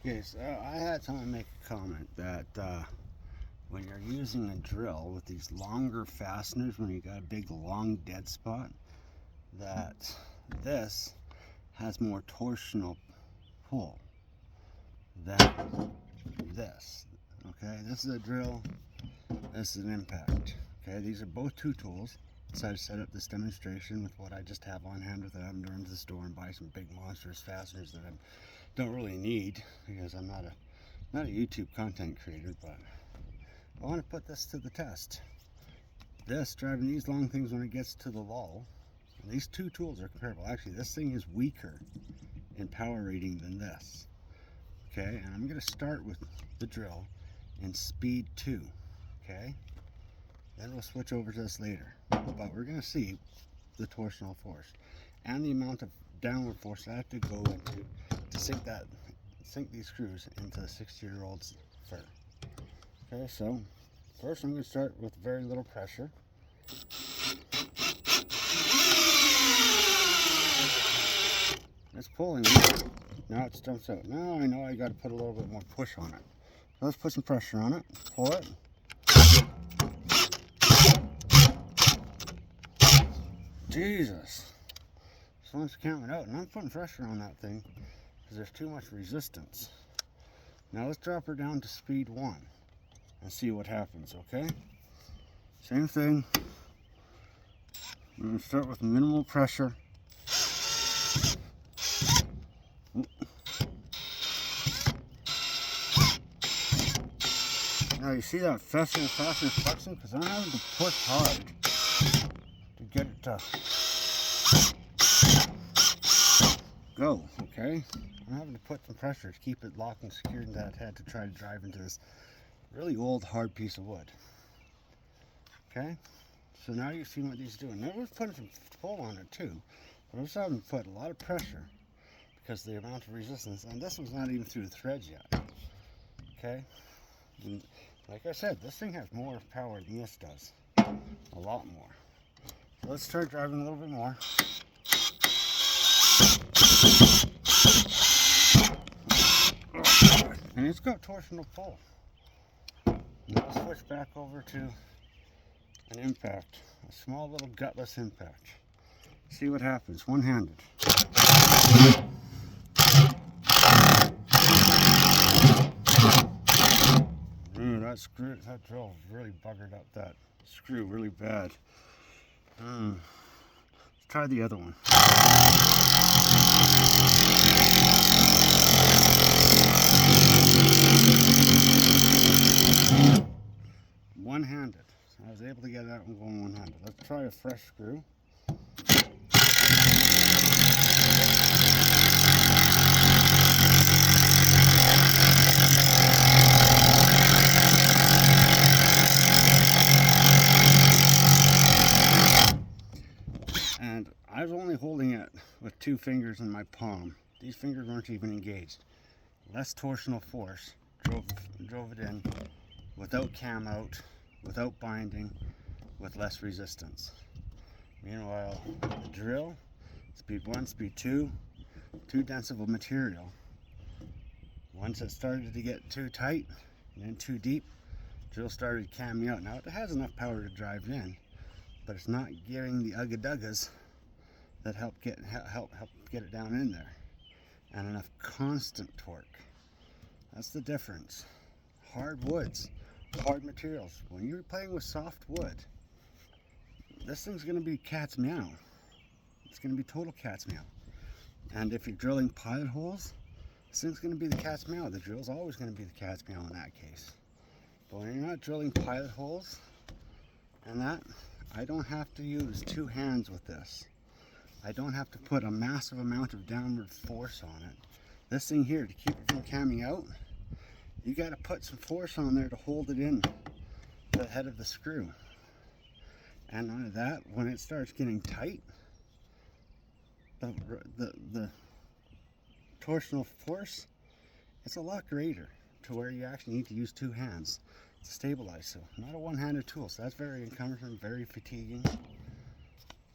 Okay, so I had someone make a comment that when you're using a drill with these longer fasteners, when you got a big long dead spot, that this has more torsional pull than this. Okay, this is a drill, this is an impact. Okay, these are both two tools. So I set up this demonstration with what I just have on hand without having to run to the store and buy some big monstrous fasteners that I don't really need because I'm not a YouTube content creator, but I want to put this to the test. This, driving these long things when it gets to the lull, and these two tools are comparable. Actually, this thing is weaker in power rating than this. Okay, and I'm going to start with the drill in speed 2. Okay, then we'll switch over to this later. But we're going to see the torsional force and the amount of downward force that I have to go into to sink these screws into the 60-year-old's fur. Okay, so first I'm going to start with very little pressure. It's pulling. Now it jumps out. Now I know I got to put a little bit more push on it. So let's put some pressure on it. Pull it. Jesus. This one's coming out, and I'm putting pressure on that thing because there's too much resistance. Now let's drop her down to speed 1 and see what happens, okay? Same thing. I'm going to start with minimal pressure. Now you see that faster flexing? Because I'm having to push hard to get it to go, okay? I'm having to put some pressure to keep it locked and secured in that head to try to drive into this really old, hard piece of wood. Okay? So now you see what these do. And I was putting some pull on it too, but I was having to put a lot of pressure because of the amount of resistance, and this one's not even through the threads yet. Okay? And like I said, this thing has more power than this does. A lot more. So let's start driving a little bit more. And it's got torsional pull. Now let's switch back over to an impact, a small little gutless impact. See what happens, one-handed. That drill really buggered up that screw really bad. Let's try the other one. One-handed. I was able to get that one going one-handed. Let's try a fresh screw. And I was only holding it with 2 fingers in my palm. These fingers weren't even engaged. Less torsional force drove it in without cam out, without binding, with less resistance. Meanwhile, the drill, speed 1, speed 2, too dense of a material. Once it started to get too tight and then too deep, drill started camming out. Now it has enough power to drive in, but it's not giving the ugga-duggas that help get it down in there, and enough constant torque. That's the difference. Hard woods, hard materials. When you're playing with soft wood, this thing's going to be cat's meow. It's going to be total cat's meow. And if you're drilling pilot holes, this thing's going to be the cat's meow. The drill's always going to be the cat's meow in that case. But when you're not drilling pilot holes and that, I don't have to use 2 hands with this. I don't have to put a massive amount of downward force on it. This thing here, to keep it from camming out, you got to put some force on there to hold it in the head of the screw. And on that, when it starts getting tight, the torsional force, it's a lot greater to where you actually need to use 2 hands to stabilize. So not a one-handed tool, so that's very encumbersome, very fatiguing.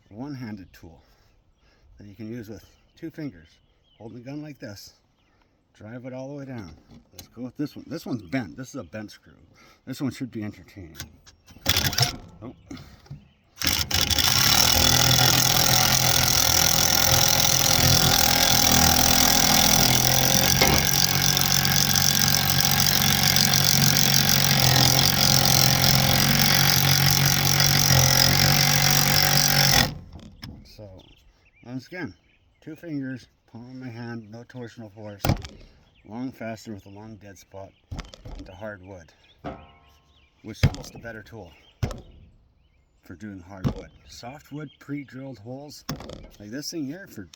One-handed tool that you can use with 2 fingers, holding the gun like this Drive it all the way down. Let's go with this one. This one's bent. This is a bent screw. This one should be entertaining. Oh. So, once again, 2 fingers, palm of my hand, no torsional force, long faster with a long dead spot into hard wood, which is just a better tool for doing hard wood. Soft wood pre-drilled holes, like this thing here for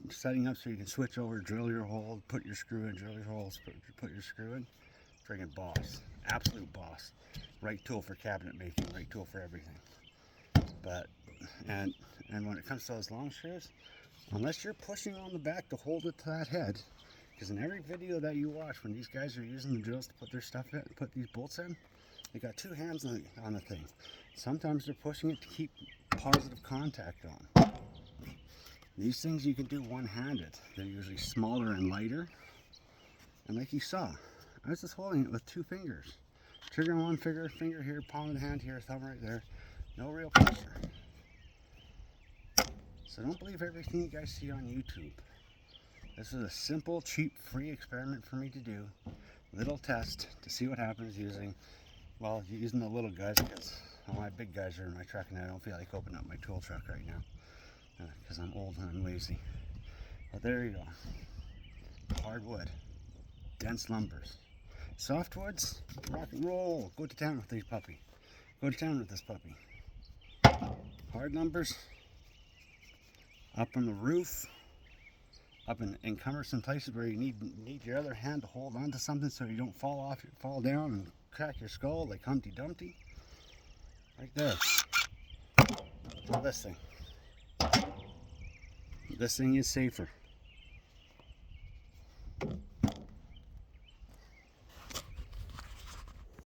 setting up so you can switch over, drill your hole, put your screw in, drill your holes, put your screw in. Friggin' boss, absolute boss. Right tool for cabinet making, right tool for everything. But and when it comes to those long screws, unless you're pushing on the back to hold it to that head, because in every video that you watch when these guys are using the drills to put their stuff in, put these bolts in, they got 2 hands on the thing. Sometimes they're pushing it to keep positive contact on. These things you can do one-handed. They're usually smaller and lighter. And like you saw, I was just holding it with 2 fingers. Trigger on one finger here, palm of the hand here, thumb right there. No real pressure. So don't believe everything you guys see on YouTube. This is a simple, cheap, free experiment for me to do. Little test to see what happens using the little guys, because all my big guys are in my truck and I don't feel like opening up my tool truck right now because I'm old and I'm lazy. But there you go. Hard wood, dense lumbers. Softwoods, rock and roll. Go to town with these puppy. Go to town with this puppy. Hard lumbers, up on the roof, up in cumbersome places where you need your other hand to hold on to something so you don't fall down and crack your skull like Humpty Dumpty. Right there. Now this thing. This thing is safer.